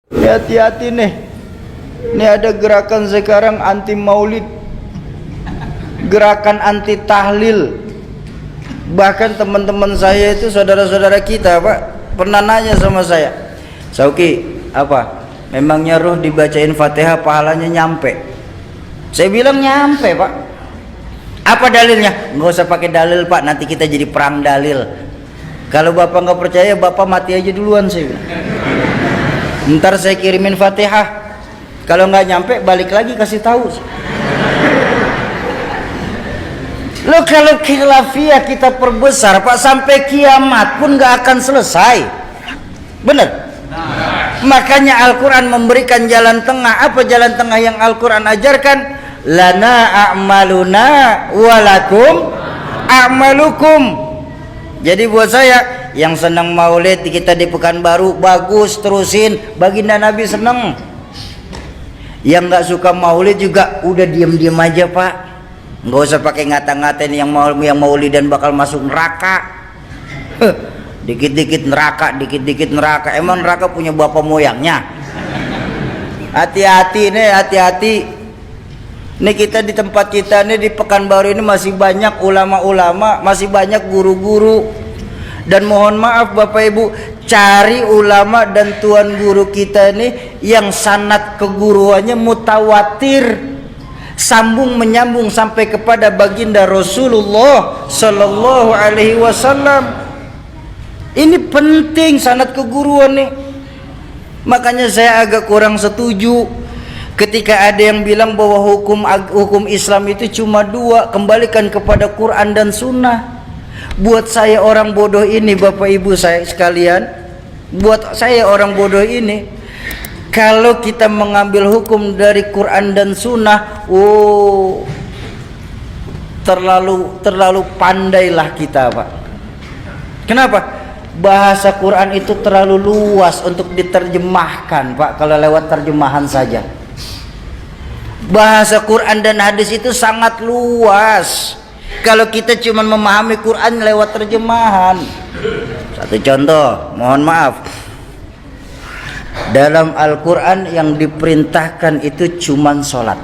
Hati-hati nih. Ini ada gerakan sekarang anti maulid, gerakan anti tahlil. Bahkan teman-teman saya itu, saudara-saudara kita, Pak, pernah nanya sama saya, Sauki, apa? Memangnya roh dibacain Fatihah pahalanya nyampe? Saya bilang nyampe, Pak. Apa dalilnya? Nggak usah pakai dalil, Pak, nanti kita jadi perang dalil. Kalau Bapak nggak percaya, Bapak mati aja duluan, saya bilang. Ntar saya kirimin Fatihah. Kalau nggak nyampe, balik lagi kasih tahu. Lo kalau khilafiyah kita perbesar, Pak, sampai kiamat pun nggak akan selesai. Benar? Makanya Al-Quran memberikan jalan tengah. Apa jalan tengah yang Al-Quran ajarkan? Lana a'maluna walakum a'malukum. Jadi buat saya yang senang maulid kita di Pekanbaru, bagus, terusin. Baginda Nabi senang. Yang nggak suka maulid juga udah diam-diam aja, Pak. Nggak usah pakai ngata-ngatain yang maulid dan bakal masuk neraka. Dikit-dikit neraka, dikit-dikit neraka. Emang neraka punya bapak moyangnya? Hati-hati nih, hati-hati. Nih kita di tempat kita nih di Pekanbaru ini masih banyak ulama-ulama, masih banyak guru-guru. Dan mohon maaf Bapak Ibu, cari ulama dan tuan guru kita nih yang sanad keguruannya mutawatir, sambung menyambung sampai kepada baginda Rasulullah Sallallahu Alaihi Wasallam. Ini penting sanad keguruan nih. Makanya saya agak kurang setuju ketika ada yang bilang bahwa hukum Islam itu cuma dua, kembalikan kepada Quran dan Sunnah. Buat saya orang bodoh ini, Bapak Ibu saya sekalian, buat saya orang bodoh ini, kalau kita mengambil hukum dari Quran dan Sunnah, terlalu pandailah kita, Pak. Kenapa? Bahasa Quran itu terlalu luas untuk diterjemahkan, Pak, kalau lewat terjemahan saja. Bahasa Quran dan hadis itu sangat luas kalau kita cuma memahami Quran lewat terjemahan. Satu contoh, mohon maaf, dalam Al-Quran yang diperintahkan itu cuma sholat.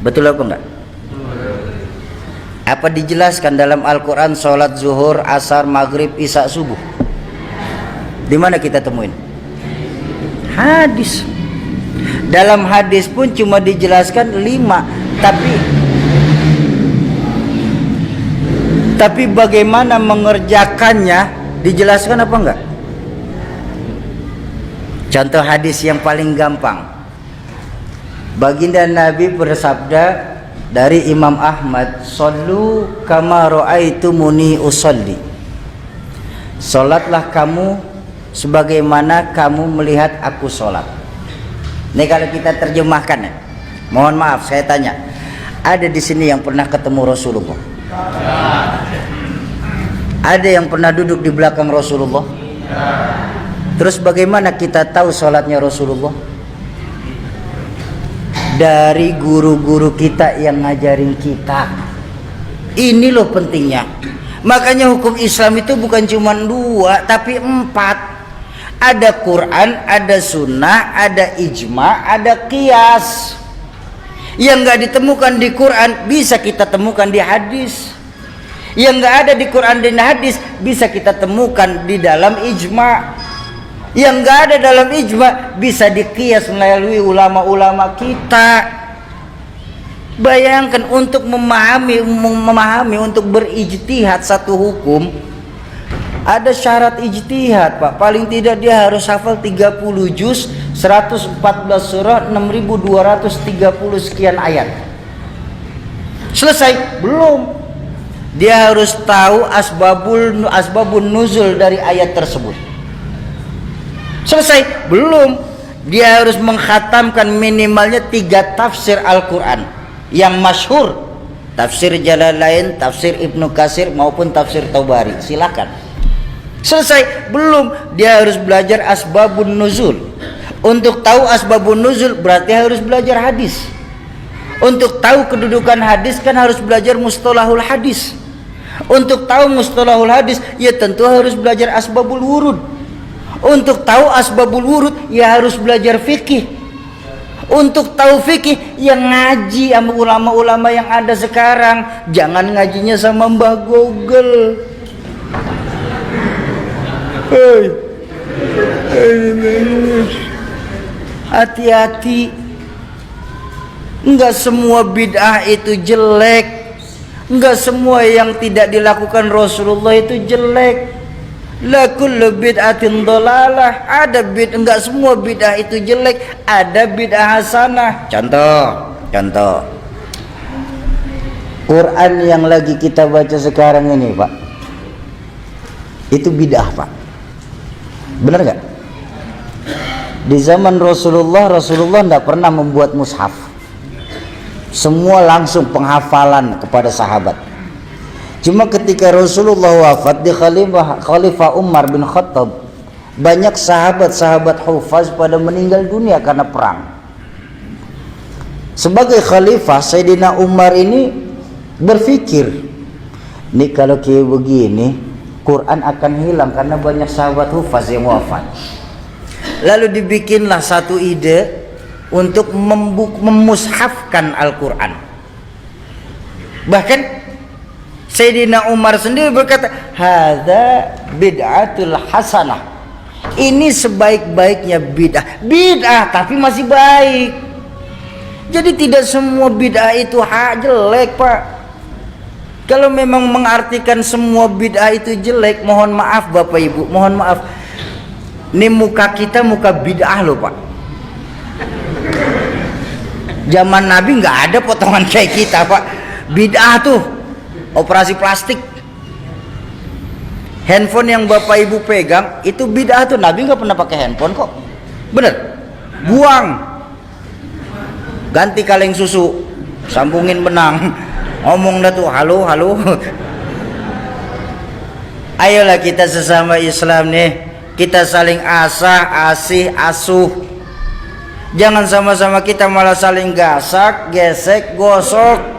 Betul apa enggak? Apa dijelaskan dalam Al-Quran sholat zuhur, asar, maghrib, isya, subuh? Di mana kita temuin? Hadis. Dalam hadis pun cuma dijelaskan 5, tapi bagaimana mengerjakannya dijelaskan apa enggak? Contoh hadis yang paling gampang. Baginda Nabi bersabda dari Imam Ahmad, "Shallu kama ra'aitumuni usolli." Salatlah kamu sebagaimana kamu melihat aku sholat. Ini kalau kita terjemahkan ya. Mohon maaf saya tanya, ada di sini yang pernah ketemu Rasulullah? Ada yang pernah duduk di belakang Rasulullah? Terus bagaimana kita tahu sholatnya Rasulullah? Dari guru-guru kita yang ngajarin kita. Ini loh pentingnya. Makanya hukum Islam itu bukan cuma 2 tapi 4. Ada Quran, ada Sunnah, ada ijma, ada qiyas. Yang nggak ditemukan di Quran bisa kita temukan di hadis. Yang nggak ada di Quran dan hadis bisa kita temukan di dalam ijma. Yang nggak ada dalam ijma bisa diqiyas melalui ulama-ulama kita. Bayangkan untuk memahami untuk berijtihad satu hukum, ada syarat ijtihad, Pak. Paling tidak dia harus hafal 30 juz, 114 surah, 6230 sekian ayat. Selesai? Belum. Dia harus tahu asbabun nuzul dari ayat tersebut. Selesai? Belum. Dia harus mengkhatamkan minimalnya 3 tafsir Al-Quran yang masyhur. Tafsir Jalalain, tafsir Ibnu Katsir maupun tafsir Tabari. Silakan. Selesai? Belum. Dia harus belajar asbabun nuzul. Untuk tahu asbabun nuzul berarti harus belajar hadis. Untuk tahu kedudukan hadis kan harus belajar mustalahul hadis. Untuk tahu mustalahul hadis ya tentu harus belajar asbabul wurud. Untuk tahu asbabul wurud ya harus belajar fikih. Untuk tahu fikih yang ngaji sama ulama-ulama yang ada sekarang. Jangan ngajinya sama Mbah Google. Hati-hati. Enggak semua bid'ah itu jelek. Enggak semua yang tidak dilakukan Rasulullah itu jelek. La kullu bid'atin dhalalah. Ada enggak semua bid'ah itu jelek, ada bid'ah hasanah. Contoh. Quran yang lagi kita baca sekarang ini, Pak. Itu bid'ah, Pak. Benar enggak? Di zaman Rasulullah enggak pernah membuat mushaf. Semua langsung penghafalan kepada sahabat. Cuma ketika Rasulullah wafat di Khalifah Umar bin Khattab, banyak sahabat-sahabat hufaz pada meninggal dunia karena perang. Sebagai khalifah, Sayyidina Umar ini berpikir, nih kalau kayak begini Quran akan hilang karena banyak sahabat hufaz yang wafat. Lalu dibikinlah satu ide untuk memushafkan Al-Quran. Bahkan Sayyidina Umar sendiri berkata, hadza bid'atul hasanah. Ini sebaik-baiknya bid'ah. Bid'ah tapi masih baik. Jadi tidak semua bid'ah itu jelek, Pak. Kalau memang mengartikan semua bid'ah itu jelek, mohon maaf Bapak Ibu, mohon maaf. Ini muka kita muka bid'ah loh, Pak. Zaman Nabi nggak ada potongan kayak kita, Pak. Bid'ah tuh operasi plastik. Handphone yang Bapak Ibu pegang itu bid'ah tuh. Nabi nggak pernah pakai handphone kok. Bener? Buang. Ganti kaleng susu, sambungin benang. Ngomong dah tuh, halo. Ayolah kita sesama Islam nih, kita saling asuh. Jangan sama-sama kita malah saling gasak, gesek, gosok.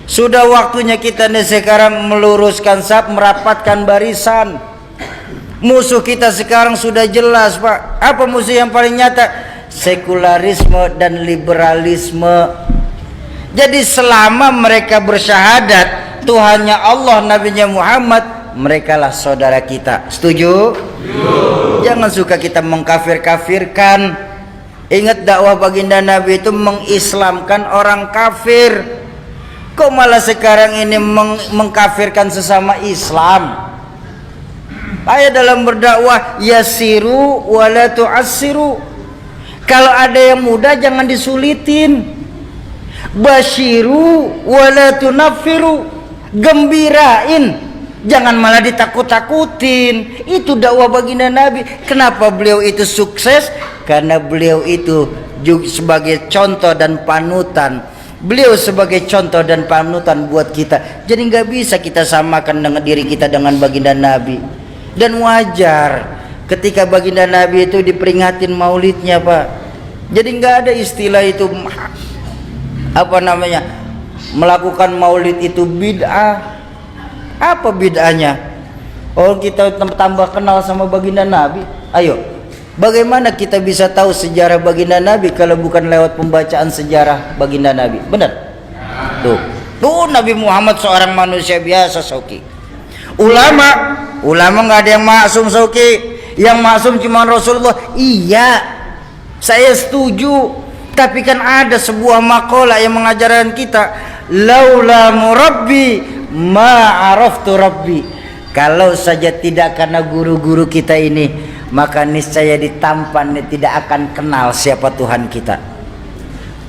Sudah waktunya kita nih sekarang meluruskan saf, merapatkan barisan. Musuh kita sekarang sudah jelas, Pak. Apa musuh yang paling nyata? Sekularisme dan liberalisme. Jadi selama mereka bersyahadat Tuhannya Allah, Nabinya Muhammad, merekalah saudara kita. Setuju? Jangan suka kita mengkafir-kafirkan. Ingat dakwah baginda Nabi itu mengislamkan orang kafir. Kok malah sekarang ini mengkafirkan sesama Islam? Ayo dalam berdakwah, yasiru wala tu'assiru. Kalau ada yang mudah jangan disulitin. Basyiru wala tunaffiru. Gembirain, jangan malah ditakut-takutin. Itu dakwah baginda Nabi. Kenapa beliau itu sukses? Karena beliau itu juga sebagai contoh dan panutan. Beliau sebagai contoh dan panutan buat kita. Jadi nggak bisa kita samakan dengan diri kita dengan baginda Nabi. Dan wajar ketika baginda Nabi itu diperingatin maulidnya, Pak. Jadi nggak ada istilah itu melakukan maulid itu bid'ah. Apa bid'ahnya? Oh, kita tambah kenal sama baginda Nabi. Ayo, bagaimana kita bisa tahu sejarah baginda Nabi kalau bukan lewat pembacaan sejarah baginda Nabi? Benar? Tuh Nabi Muhammad seorang manusia biasa, Sauki. Ulama nggak ada yang maksum, Sauki. Yang maksum cuma Rasulullah. Iya, saya setuju. Tapi kan ada sebuah makalah yang mengajarkan kita, laula murabbi ma araftu rabbi. Kalau saja tidak karena guru-guru kita ini, maka niscaya ditampan tidak akan kenal siapa Tuhan kita.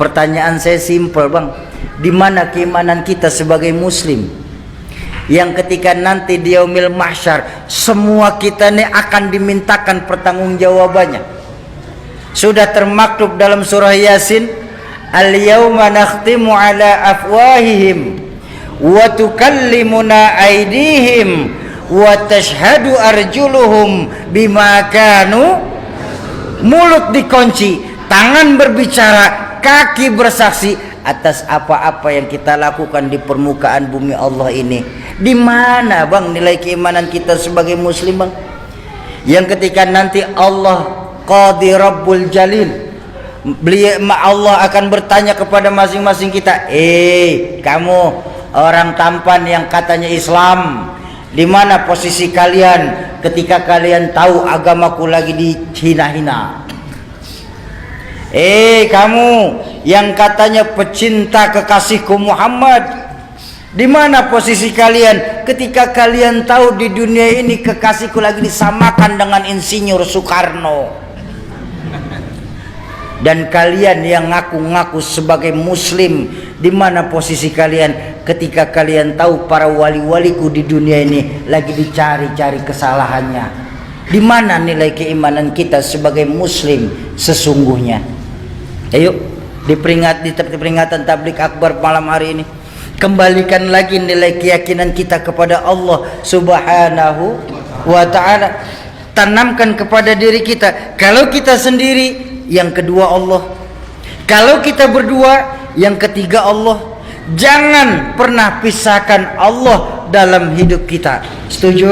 Pertanyaan saya simpel, Bang. Di mana keimanan kita sebagai muslim? Yang ketika nanti di yaumil mahsyar semua kita ini akan dimintakan pertanggungjawabannya. Sudah termaktub dalam surah Yasin, al-yauma nakhtimu ala afwahihim wa tukallimuna aydihim wa tashhadu arjuluhum bima kanu. Mulut dikunci, tangan berbicara, kaki bersaksi atas apa-apa yang kita lakukan di permukaan bumi Allah ini. Di mana, Bang, nilai keimanan kita sebagai muslim, Bang? yang ketika nanti Allah Qadi Rabbul Jalil, beliau Allah akan bertanya kepada masing-masing kita, kamu orang tampan yang katanya Islam, di mana posisi kalian ketika kalian tahu agamaku lagi dihina-hina? Kamu yang katanya pecinta kekasihku Muhammad, di mana posisi kalian ketika kalian tahu di dunia ini kekasihku lagi disamakan dengan Insinyur Soekarno? Dan kalian yang ngaku-ngaku sebagai muslim, di mana posisi kalian ketika kalian tahu para wali-waliku di dunia ini lagi dicari-cari kesalahannya? Di mana nilai keimanan kita sebagai muslim sesungguhnya? Ayo di peringatan tablik akbar malam hari ini, kembalikan lagi nilai keyakinan kita kepada Allah Subhanahu wa ta'ala. Tanamkan kepada diri kita, kalau kita sendiri, yang kedua Allah. Kalau kita berdua, yang ketiga Allah. Jangan pernah pisahkan Allah dalam hidup kita. Setuju?